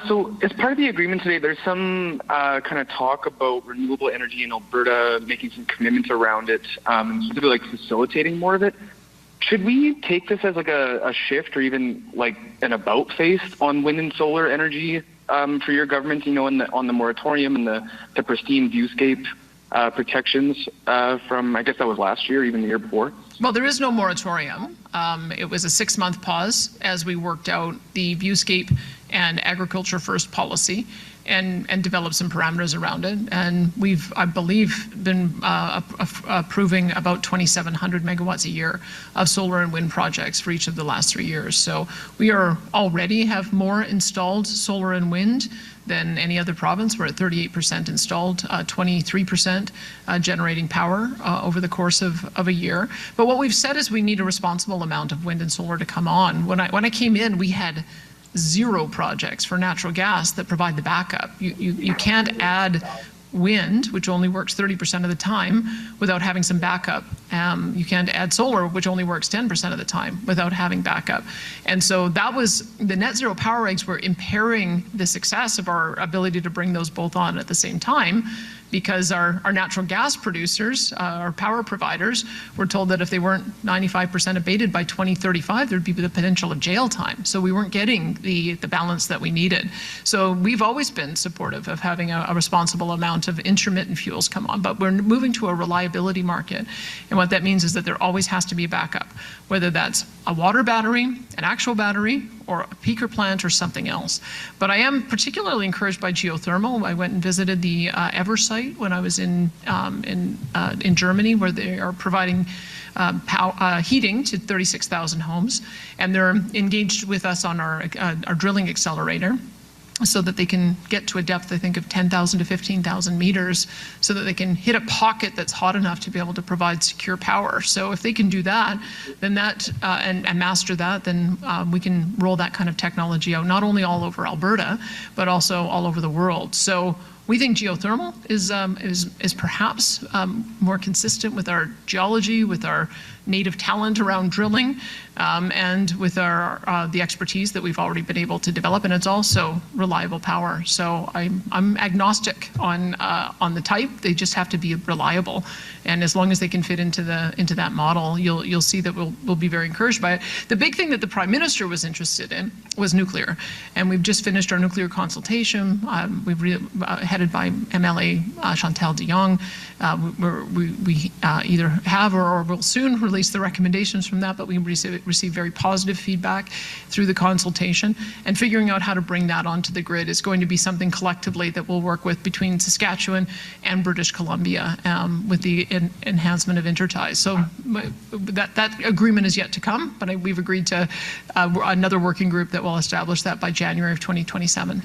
So as part of the agreement today, there's some kind of talk about renewable energy in Alberta, making some commitments around it, and specifically like facilitating more of it. Should we take this as like a shift or even like an about face on wind and solar energy for your government, on the moratorium and the pristine viewscape protections from, I guess that was last year, even the year before? Well, there is no moratorium. It was a 6-month pause as we worked out the viewscape and agriculture first policy and developed some parameters around it. And we've, I believe, been approving about 2,700 megawatts a year of solar and wind projects for each of the last 3 years. So we are already have more installed solar and wind than any other province. We're at 38% installed, 23% generating power over the course of a year. But what we've said is we need a responsible amount of wind and solar to come on. When I came in, we had 0 projects for natural gas that provide the backup. You can't add wind, which only works 30% of the time, without having some backup. You can't add solar, which only works 10% of the time, without having backup. And so that was, the net zero power regs were impairing the success of our ability to bring those both on at the same time, because our natural gas producers, our power providers, were told that if they weren't 95% abated by 2035, there'd be the potential of jail time. So we weren't getting the balance that we needed. So we've always been supportive of having a responsible amount of intermittent fuels come on, but we're moving to a reliability market. And what that means is that there always has to be a backup, whether that's a water battery, an actual battery, or a peaker plant or something else. But I am particularly encouraged by geothermal. I went and visited the Ever site when I was in Germany, where they are providing heating to 36,000 homes, and they're engaged with us on our drilling accelerator, so that they can get to a depth, I think, of 10,000 to 15,000 meters, so that they can hit a pocket that's hot enough to be able to provide secure power. So if they can do that, then that, and master that, then we can roll that kind of technology out, not only all over Alberta, but also all over the world. So we think geothermal is perhaps more consistent with our geology, with our native talent around drilling, and with the expertise that we've already been able to develop, and it's also reliable power. So I'm agnostic on the type. They just have to be reliable, and as long as they can fit into that model, you'll see that we'll be very encouraged by it. The big thing that the Prime Minister was interested in was nuclear, and we've just finished our nuclear consultation. Headed by MLA Chantal de Jong. We either have or will soon release the recommendations from that, but we receive very positive feedback through the consultation, and figuring out how to bring that onto the grid is going to be something collectively that we'll work with between Saskatchewan and British Columbia with the enhancement of interties. So that agreement is yet to come, but we've agreed to another working group that will establish that by January of 2027.